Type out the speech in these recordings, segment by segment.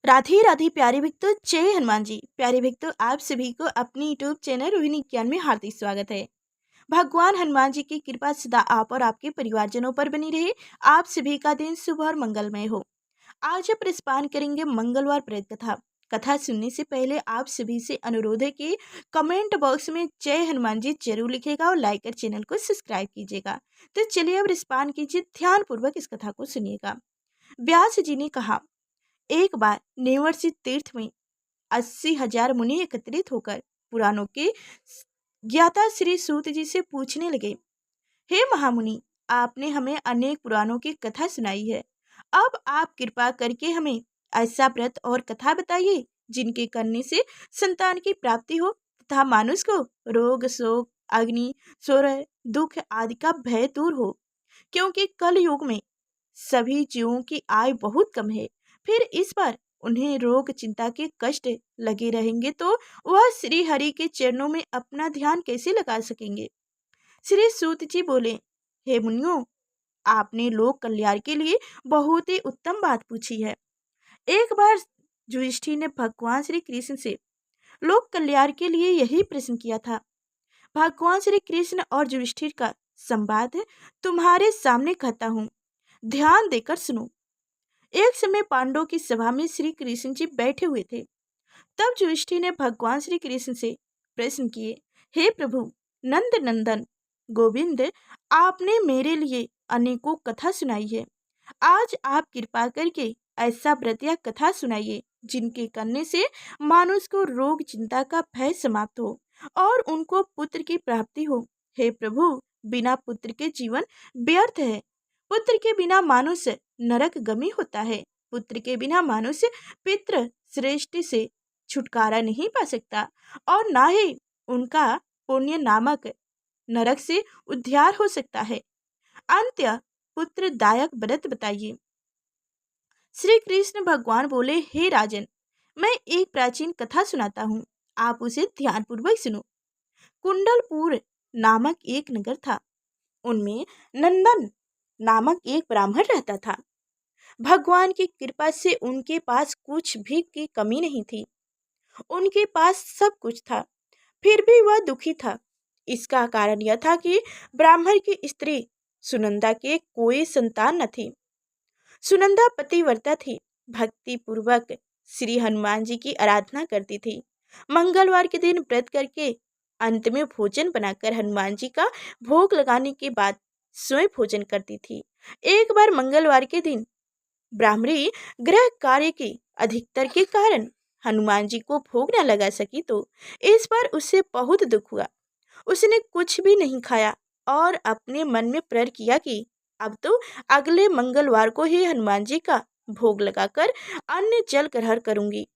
राधे राधे प्यारे भक्तों, जय हनुमान जी। प्यारे भक्तों, आप सभी को अपनी यूट्यूब चैनल रोहिणी ज्ञान में हार्दिक स्वागत है। भगवान हनुमान जी की कृपा सदा आप और आपके परिवारजनों पर बनी रहे। आप सभी का दिन शुभ और मंगलमय हो। आज हम प्रस्पान करेंगे मंगलवार प्रेत कथा। कथा सुनने से पहले आप सभी से अनुरोध है कि कमेंट बॉक्स में जय हनुमान जी जरूर लिखेगा और लाइक कर चैनल को सब्सक्राइब कीजिएगा। तो चलिए अब प्रस्पान कीजिए, ध्यान पूर्वक इस कथा को सुनिएगा। व्यास जी ने कहा, एक बार नेवर्षि तीर्थ में 80,000 मुनि एकत्रित होकर पुराणों के ज्ञाता श्री सूत जी से पूछने लगे, हे महामुनि, आपने हमें अनेक पुराणों की कथा सुनाई है। अब आप कृपा करके हमें ऐसा व्रत और कथा बताइए जिनके करने से संतान की प्राप्ति हो तथा मानुष को रोग शोक अग्नि सोरह दुख आदि का भय दूर हो, क्योंकि कल युग में सभी जीवों की आयु बहुत कम है। फिर इस पर उन्हें रोग चिंता के कष्ट लगे रहेंगे तो वह श्री हरि के चरणों में अपना ध्यान कैसे लगा सकेंगे। श्री सूत जी बोले, हे मुनियों, आपने लोक कल्याण के लिए बहुत ही उत्तम बात पूछी है। एक बार युधिष्ठिर ने भगवान श्री कृष्ण से लोक कल्याण के लिए यही प्रश्न किया था। भगवान श्री कृष्ण और युधिष्ठिर का संवाद तुम्हारे सामने कहता हूँ, ध्यान देकर सुनो। एक समय पांडवों की सभा में श्री कृष्ण जी बैठे हुए थे। तब युधिष्ठिर ने भगवान श्री कृष्ण से प्रश्न किए, हे प्रभु नंद नंदन गोविंद, आपने मेरे लिए अनेकों कथा सुनाई है। आज आप कृपा करके ऐसा व्रत या कथा सुनाइए जिनके करने से मानुष को रोग चिंता का भय समाप्त हो और उनको पुत्र की प्राप्ति हो। हे प्रभु, बिना पुत्र के जीवन व्यर्थ है। पुत्र के बिना मनुष्य नरक गमी होता है। पुत्र के बिना मनुष्य पितृ श्रेष्ठ से छुटकारा नहीं पा सकता और ना ही उनका पुण्य नामक नरक से उद्धार हो सकता है। अंत्य पुत्रदायक व्रत बताइए। श्री कृष्ण भगवान बोले, हे राजन, मैं एक प्राचीन कथा सुनाता हूँ, आप उसे ध्यानपूर्वक सुनो। कुंडलपुर नामक एक नगर था। उनमें नंदन नामक एक ब्राह्मण रहता था। भगवान की कृपा से उनके पास कुछ भी की कमी नहीं थी। उनके पास सब कुछ था, फिर भी वह दुखी था। इसका कारण यह था कि ब्राह्मण की स्त्री सुनंदा के कोई संतान न थी। सुनंदा पतिव्रता थी, भक्ति पूर्वक श्री हनुमान जी की आराधना करती थी। मंगलवार के दिन व्रत करके अंत में भोजन बनाकर हनुमान जी का भोग लगाने के बाद स्वयं भोजन करती थी। एक बार मंगलवार के दिन ब्राह्मणी गृह कार्य के अधिकतर के कारण हनुमान जी को भोग न लगा सकी तो इस पर उसे बहुत दुख हुआ। उसने कुछ भी नहीं खाया और अपने मन में प्रण किया कि अब तो अगले मंगलवार को ही हनुमान जी का भोग लगाकर अन्न जल ग्रहण करूंगी।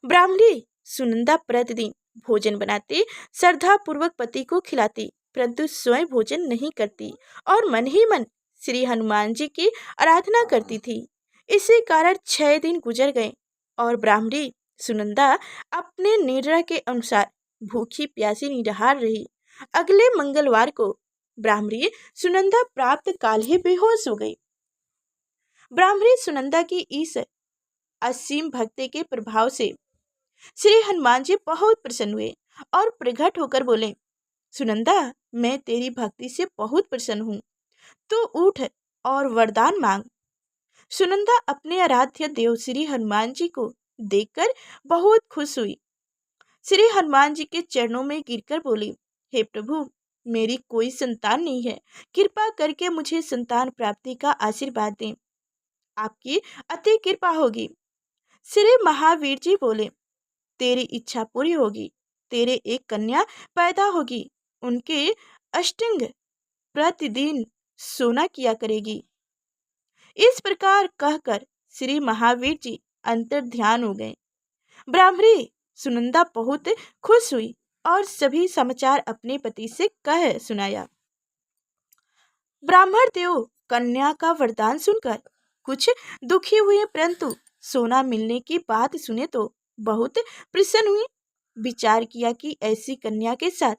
ब्राह्मणी सुनंदा प्रतिदिन भोजन बनाती, श्रद्धा पूर्वक पति को खिलाती, परंतु स्वयं भोजन नहीं करती और मन ही मन श्री हनुमान जी की आराधना करती थी। इसी कारण 6 दिन गुजर गए और ब्राह्मणी सुनंदा अपने निर्णय के अनुसार भूखी प्यासी निराहार रही। अगले मंगलवार को ब्राह्मणी सुनंदा प्राप्त काल ही बेहोश हो गई। ब्राह्मणी सुनंदा की इस असीम भक्ति के प्रभाव से श्री हनुमान जी बहुत प्रसन्न हुए और प्रकट होकर बोले, सुनंदा, मैं तेरी भक्ति से बहुत प्रसन्न हूँ, तू उठ और वरदान मांग। सुनंदा अपने आराध्य देव श्री हनुमान जी को देखकर बहुत खुश हुई। श्री हनुमान जी के चरणों में गिरकर बोली, हे प्रभु, मेरी कोई संतान नहीं है, कृपा करके मुझे संतान प्राप्ति का आशीर्वाद दें, आपकी अति कृपा होगी। श्री महावीर जी बोले, तेरी इच्छा पूरी होगी, तेरे एक कन्या पैदा होगी, उनके अष्टंग प्रतिदिन सोना किया करेगी। इस प्रकार कहकर श्री महावीर जी अंतर ध्यान हो गए। ब्राह्मणी सुनंदा बहुत खुश हुई और सभी समाचार अपने पति से कह सुनाया। ब्राह्मण देव कन्या का वरदान सुनकर कुछ दुखी हुए, परंतु सोना मिलने की बात सुने तो बहुत प्रसन्न हुई। विचार किया कि ऐसी कन्या के साथ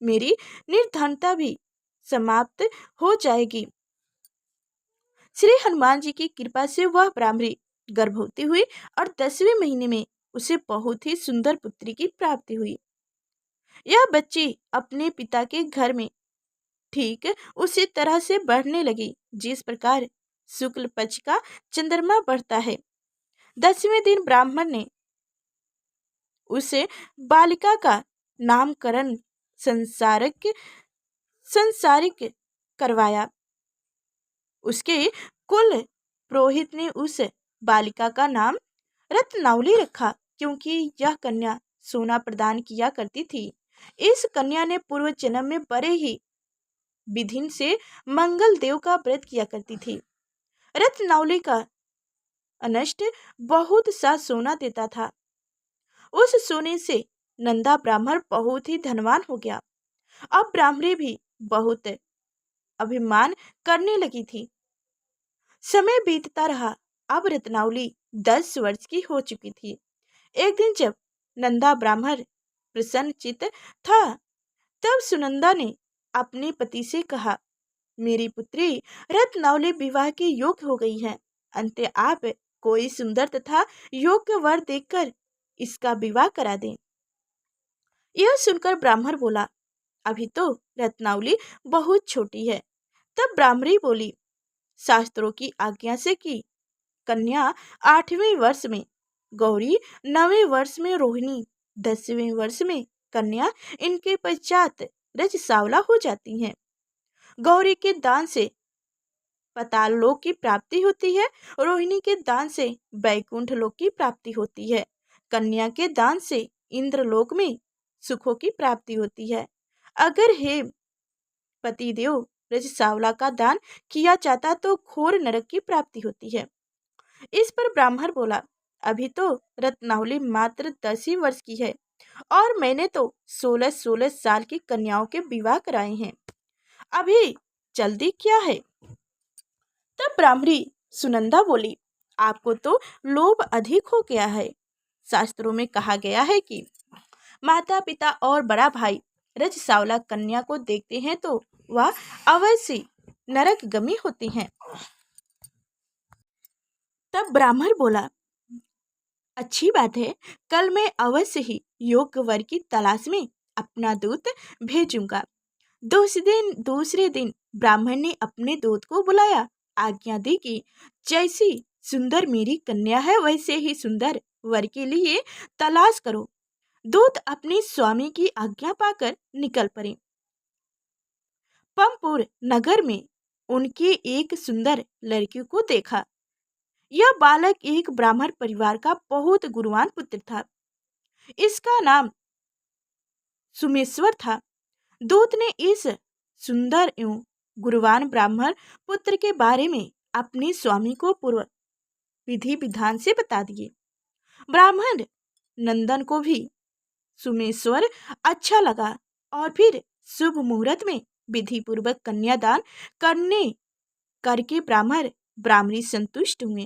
मेरी निर्धनता भी समाप्त हो जाएगी। श्री हनुमान जी की कृपा से वह ब्राह्मणी गर्भवती हुई और 10वें महीने में उसे बहुत ही सुंदर पुत्री की प्राप्ति हुई। यह बच्ची अपने पिता के घर में ठीक उसी तरह से बढ़ने लगी जिस प्रकार शुक्ल पक्ष का चंद्रमा बढ़ता है। 10वें दिन ब्राह्मण ने उसे बालिका का नामकरण संसारिक संसारिक करवाया। उसके कुल पुरोहित ने उस बालिका का नाम रत्नावली रखा, क्योंकि यह कन्या सोना प्रदान किया करती थी। इस कन्या ने पूर्व जन्म में बड़े ही विधि से मंगल देव का व्रत किया करती थी। रत्नावली का अनष्ट बहुत सा सोना देता था। उस सोने से नंदा ब्राह्मण बहुत ही धनवान हो गया। अब ब्राह्मणी भी बहुत अभिमान करने लगी थी। समय बीतता रहा। अब रत्नावली 10 वर्ष की हो चुकी थी। एक दिन जब नंदा ब्राह्मण प्रसन्नचित्त था, तब सुनंदा ने अपने पति से कहा, मेरी पुत्री रत्नावली विवाह के योग्य हो गई है। अंत आप कोई सुंदर तथा योग्य वर देखकर इसका विवाह करा दें। यह सुनकर ब्राह्मण बोला, अभी तो रत्नावली बहुत छोटी है। तब ब्राह्मणी बोली, शास्त्रों की आज्ञा से कि कन्या 8वें वर्ष में, गौरी 9वें वर्ष में, रोहिणी 10वें वर्ष में, कन्या इनके पश्चात रजसावला हो जाती हैं। गौरी के दान से पाताल लोक की प्राप्ति होती है, रोहिणी के दान से वैकुंठ लोक की प्राप्ति होती है, कन्या के दान से इंद्रलोक में सुखों की प्राप्ति होती है। अगर हे पतिदेव रजसावला का दान किया जाता तो घोर नरक की प्राप्ति होती है। इस पर ब्राह्मण बोला, अभी तो रत्नावली मात्र 10 ही वर्ष की है और मैंने तो 16-16 साल की कन्याओं के विवाह कराए हैं, अभी जल्दी क्या है। तब ब्राह्मणी सुनंदा बोली, आपको तो लोभ अधिक हो गया है। शास्त्रों में कहा गया है कि माता पिता और बड़ा भाई रजसावला कन्या को देखते हैं तो वह अवश्य नरकगामी होती हैं। तब ब्राह्मण बोला, अच्छी बात है, कल मैं अवश्य ही योग्य वर की तलाश में अपना दूत भेजूंगा। दूसरे दिन ब्राह्मण ने अपने दूत को बुलाया, आज्ञा दी कि जैसी सुंदर मेरी कन्या है वैसे ही सुंदर वर के लिए तलाश करो। दूत अपने स्वामी की आज्ञा पाकर निकल पड़े। पंपुर नगर में उनके एक सुंदर लड़की को देखा। यह बालक एक ब्राह्मण परिवार का बहुत गुणवान पुत्र था। इसका नाम सुमेश्वर था। दूत ने इस सुंदर एवं गुणवान ब्राह्मण पुत्र के बारे में अपने स्वामी को पूर्व विधि विधान से बता दिए। ब्राह्मण नंदन को भी सुमेश्वर अच्छा लगा और फिर शुभ मुहूर्त में विधि पूर्वक कन्यादान करके ब्राह्मणी संतुष्ट हुए।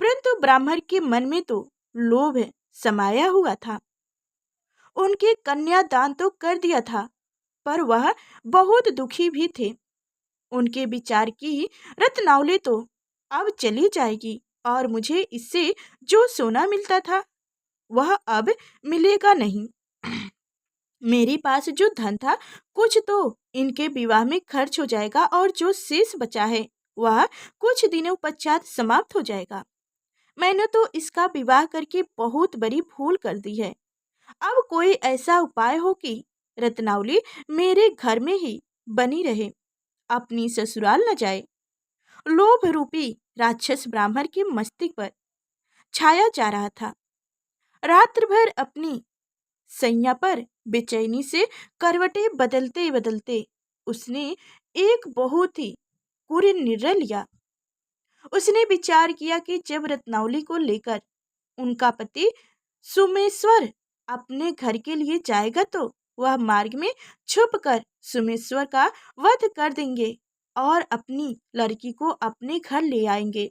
परंतु ब्राह्मण के मन में तो लोभ समाया हुआ था। उनके कन्यादान तो कर दिया था, पर वह बहुत दुखी भी थे। उनके विचार की रत्नावली तो अब चली जाएगी और मुझे इससे जो सोना मिलता था वह अब मिलेगा नहीं। मेरे पास जो धन था कुछ तो इनके विवाह में खर्च हो जाएगा और जो शेष बचा है वह कुछ दिनों पश्चात समाप्त हो जाएगा। मैंने तो इसका विवाह करके बहुत बड़ी भूल कर दी है। अब कोई ऐसा उपाय हो कि रत्नावली मेरे घर में ही बनी रहे, अपनी ससुराल न जाए। लोभ रूपी राक्षस ब्राह्मण के मस्तिष्क पर छाया जा रहा था। रात्र भर अपनी सैया पर बेचैनी से करवटें बदलते बदलते उसने एक बहुत ही बुरा निर्णय लिया। उसने विचार किया कि जब रत्नावली को लेकर उनका पति सुमेश्वर अपने घर के लिए जाएगा तो वह मार्ग में छुपकर सुमेश्वर का वध कर देंगे और अपनी लड़की को अपने घर ले आएंगे,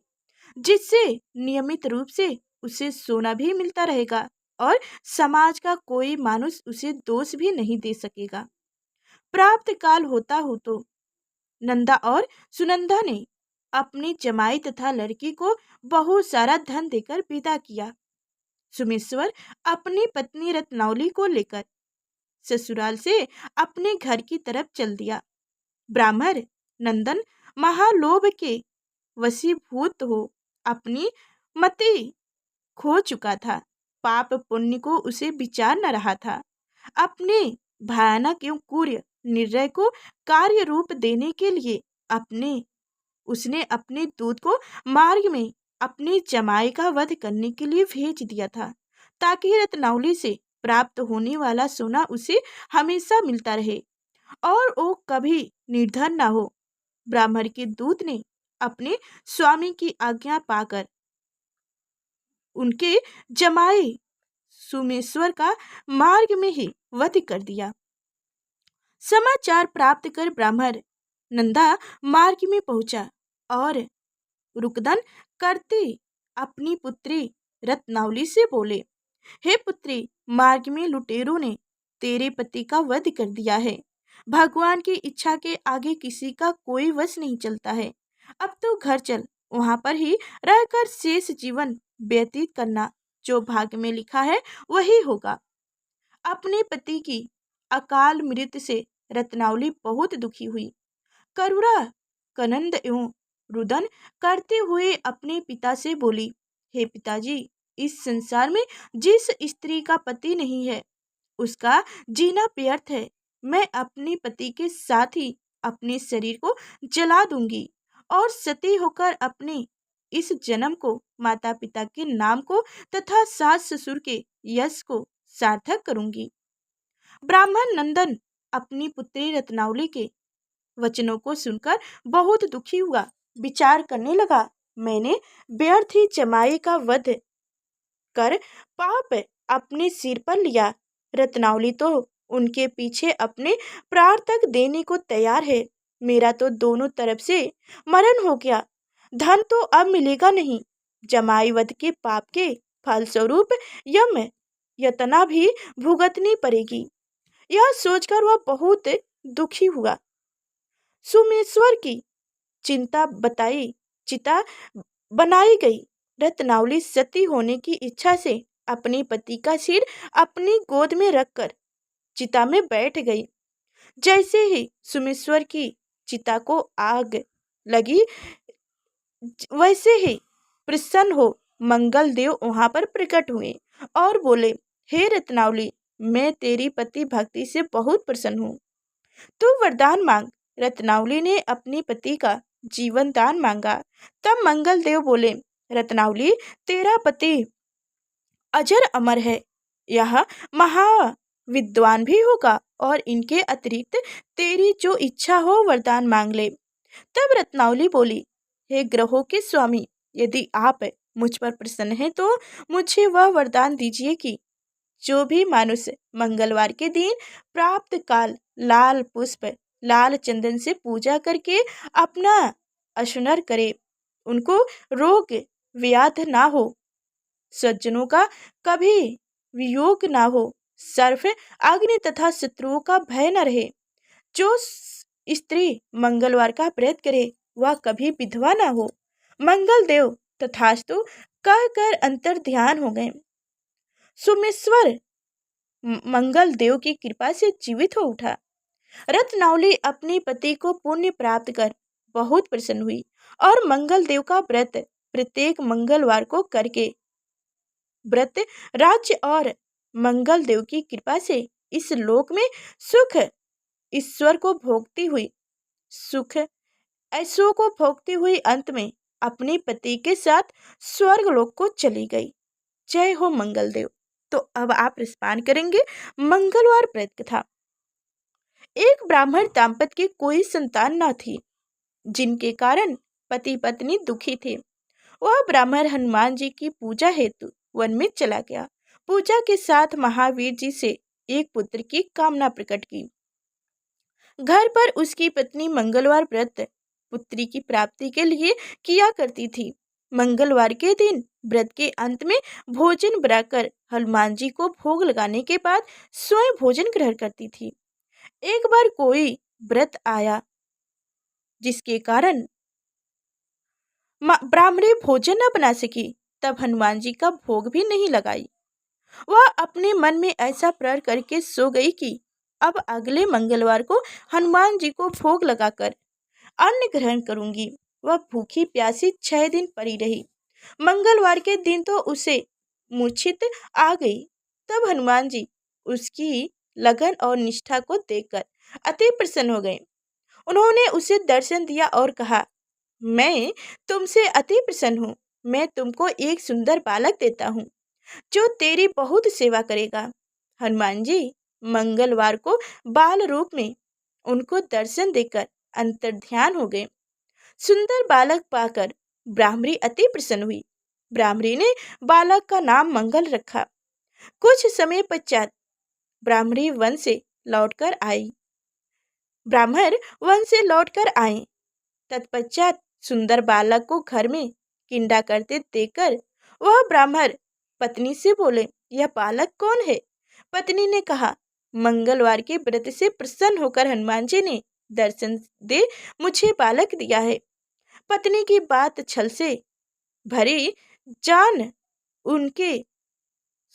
जिससे नियमित रूप से उसे सोना भी मिलता रहेगा और समाज का कोई मानुष उसे दोष भी नहीं दे सकेगा। प्राप्त काल होता हो तो नंदा और सुनंदा ने अपनी जमाई तथा लड़की को बहुत सारा धन देकर विदा किया। सुमेश्वर अपनी पत्नी रत्नावली को लेकर ससुराल से अपने घर की तरफ चल दिया। ब्राह्मण नंदन महालोभ के वशीभूत हो अपनी मति खो चुका था। पाप पुण्य को उसे विचार न रहा था। अपने भयानक एवं क्रूर निर्णय को कार्य रूप देने के लिए उसने अपने दूत को मार्ग में अपनी जमाई का वध करने के लिए भेज दिया था, ताकि रत्नावली से प्राप्त होने वाला सोना उसे हमेशा मिलता रहे और वो कभी निर्धन न हो। ब्राह्मण के दूत ने अपने स्वामी की आज्ञा पाकर उनके जमाई सुमेश्वर का मार्ग में ही वध कर दिया। समाचार प्राप्त कर ब्राह्मण नंदा मार्ग में पहुंचा और रुकदन करते अपनी पुत्री रत्नावली से बोले, हे पुत्री, मार्ग में लुटेरों ने तेरे पति का वध कर दिया है। भगवान की इच्छा के आगे किसी का कोई वश नहीं चलता है। अब तो घर चल, वहां पर ही रहकर शेष जीवन व्यतीत करना। जो भाग्य में लिखा है वही होगा। अपने पति की अकाल मृत्यु से रत्नावली बहुत दुखी हुई। करुणा कनंद एवं रुदन करते हुए अपने पिता से बोली, हे पिताजी, इस संसार में जिस स्त्री का पति नहीं है उसका जीना व्यर्थ है। मैं अपने पति के साथ ही अपने शरीर को जला दूंगी और सती होकर अपने इस जन्म को, माता पिता के नाम को तथा सास ससुर के यश को सार्थक करूंगी। ब्राह्मण नंदन अपनी पुत्री रत्नावली के वचनों को सुनकर बहुत दुखी हुआ। विचार करने लगा, मैंने व्यर्थ ही जमाई का वध कर पाप अपने सिर पर लिया। रत्नावली तो उनके पीछे अपने प्राण तक देने को तैयार है। मेरा तो दोनों तरफ से मरण हो गया। धन तो अब मिलेगा नहीं। जमाई वध के पाप के फलस्वरूप यम यातना भी भुगतनी पड़ेगी। यह सोचकर वह बहुत दुखी हुआ। सुमेश्वर की चिता बनाई गई। रत्नावली सती होने की इच्छा से अपने पति का सिर अपनी गोद में रखकर चिता में बैठ गई। जैसे ही सुमेश्वर की चिता को आग लगी, वैसे ही प्रसन्न हो मंगल देव वहां पर प्रकट हुए और बोले, हे रत्नावली, मैं तेरी पति भक्ति से बहुत प्रसन्न हूँ। तू वरदान मांग। रत्नावली ने अपने पति का जीवन दान मांगा। तब मंगल देव बोले, रत्नावली, तेरा पति अजर अमर है। यह महाविद्वान भी होगा और इनके अतिरिक्त तेरी जो इच्छा हो वरदान मांग ले। तब रत्नावली बोली, हे ग्रहों के स्वामी, यदि आप मुझ पर प्रसन्न हैं तो मुझे वह वरदान दीजिए कि जो भी मनुष्य मंगलवार के दिन प्राप्त काल लाल पुष्प लाल चंदन से पूजा करके अपना स्मरण करे, उनको रोग व्याध ना हो, सज्जनों का कभी वियोग ना हो, सर्फ अग्नि तथा शत्रुओं का भय न रहे। जो स्त्री मंगलवार का व्रत करे वह कभी विधवा ना हो। मंगल देव तथास्तु कहकर अंतर ध्यान हो गए। सुमेश्वर मंगल देव की कृपा से जीवित हो उठा। रत्नावली अपने पति को पुण्य प्राप्त कर बहुत प्रसन्न हुई और मंगल देव का व्रत प्रत्येक मंगलवार को करके व्रत राज्य और मंगल देव की कृपा से इस लोक में सुख ईश्वर को भोगती हुई ऐसो को भोगती हुई अंत में अपने पति के साथ स्वर्ग लोक को चली गई। जय हो मंगल देव। तो अब आप रसपान करेंगे मंगलवार व्रत कथा। एक ब्राह्मण दाम्पत्य की कोई संतान न थी, जिनके कारण पति पत्नी दुखी थे। वह ब्राह्मण हनुमान जी की पूजा हेतु वन में चला गया। पूजा के साथ महावीर जी से एक पुत्र की कामना प्रकट की। घर पर उसकी पत्नी मंगलवार व्रत पुत्री की प्राप्ति के लिए किया करती थी। मंगलवार के दिन व्रत के अंत में भोजन बनाकर हनुमान जी को भोग लगाने के बाद स्वयं भोजन ग्रहण करती थी। एक बार कोई व्रत आया जिसके कारण ब्राह्मणी भोजन न बना सकी, तब हनुमान जी का भोग भी नहीं लगाई। वह अपने मन में ऐसा प्रण करके सो गई कि अब अगले मंगलवार को हनुमान जी को भोग लगाकर अन्न ग्रहण करूंगी। वह भूखी प्यासी 6 दिन पड़ी रही। मंगलवार के दिन तो उसे मूर्छित आ गई। तब हनुमान जी उसकी लगन और निष्ठा को देखकर अति प्रसन्न हो गए। उन्होंने उसे दर्शन दिया और कहा, मैं तुमसे अति प्रसन्न हूँ। मैं तुमको एक सुंदर बालक देता हूँ जो तेरी बहुत सेवा करेगा। हनुमान जी मंगलवार को बाल रूप में उनको दर्शन देकर अंतर्ध्यान हो गए। सुंदर बालक पाकर ब्राह्मणी अति प्रसन्न हुई। ब्राह्मणी ने बालक का नाम मंगल रखा। कुछ समय पश्चात ब्राह्मण वन से लौटकर आए। तत्पश्चात सुंदर बालक को घर में किंडा करते देखकर वह ब्राह्मण पत्नी से बोले, यह बालक कौन है? पत्नी ने कहा, मंगलवार के व्रत से प्रसन्न होकर हनुमान जी ने दर्शन दे मुझे बालक दिया है। पत्नी की बात छल से भरी जान उनके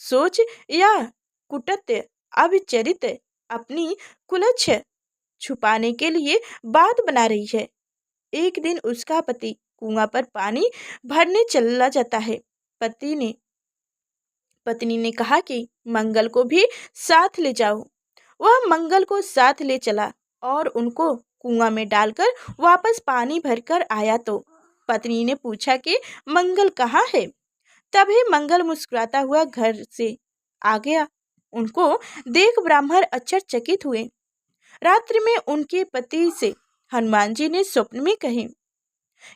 सोच या कुटत्य अविचरित अपनी कुलच्छ छुपाने के लिए बात बना रही है। एक दिन उसका पति कुआं पर पानी भरने चला जाता है। पत्नी ने कहा कि मंगल को भी साथ ले जाओ। वह मंगल को साथ ले चला और उनको कुआं में डालकर वापस पानी भरकर आया तो पत्नी ने पूछा कि मंगल कहाँ है? तभी मंगल मुस्कुराता हुआ घर से आ गया। उनको देख ब्राह्मण आश्चर्यचकित हुए। रात्रि में उनके पति से हनुमान जी ने स्वप्न में कहे,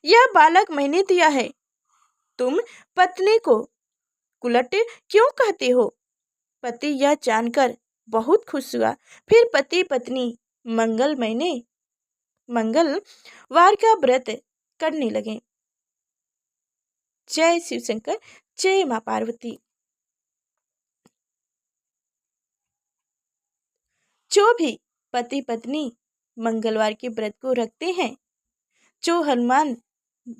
यह बालक मैंने दिया है। तुम पत्नी को कुलट क्यों कहते हो? पति यह जानकर बहुत खुश हुआ। फिर पति पत्नी मंगलवार का व्रत करने लगे। जय शिव शंकर, जय मां पार्वती। जो भी पति पत्नी मंगलवार के व्रत को रखते हैं, जो हनुमान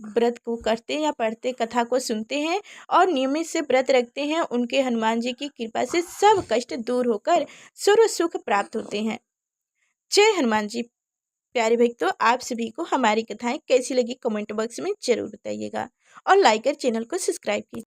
व्रत को करते या पढ़ते, कथा को सुनते हैं और नियमित से व्रत रखते हैं, उनके हनुमान जी की कृपा से सब कष्ट दूर होकर सर्व सुख प्राप्त होते हैं। जय हनुमान जी। प्यारे भक्तों, आप सभी को हमारी कथाएं कैसी लगी कमेंट बॉक्स में जरूर बताइएगा और लाइक कर चैनल को सब्सक्राइब कीजिए।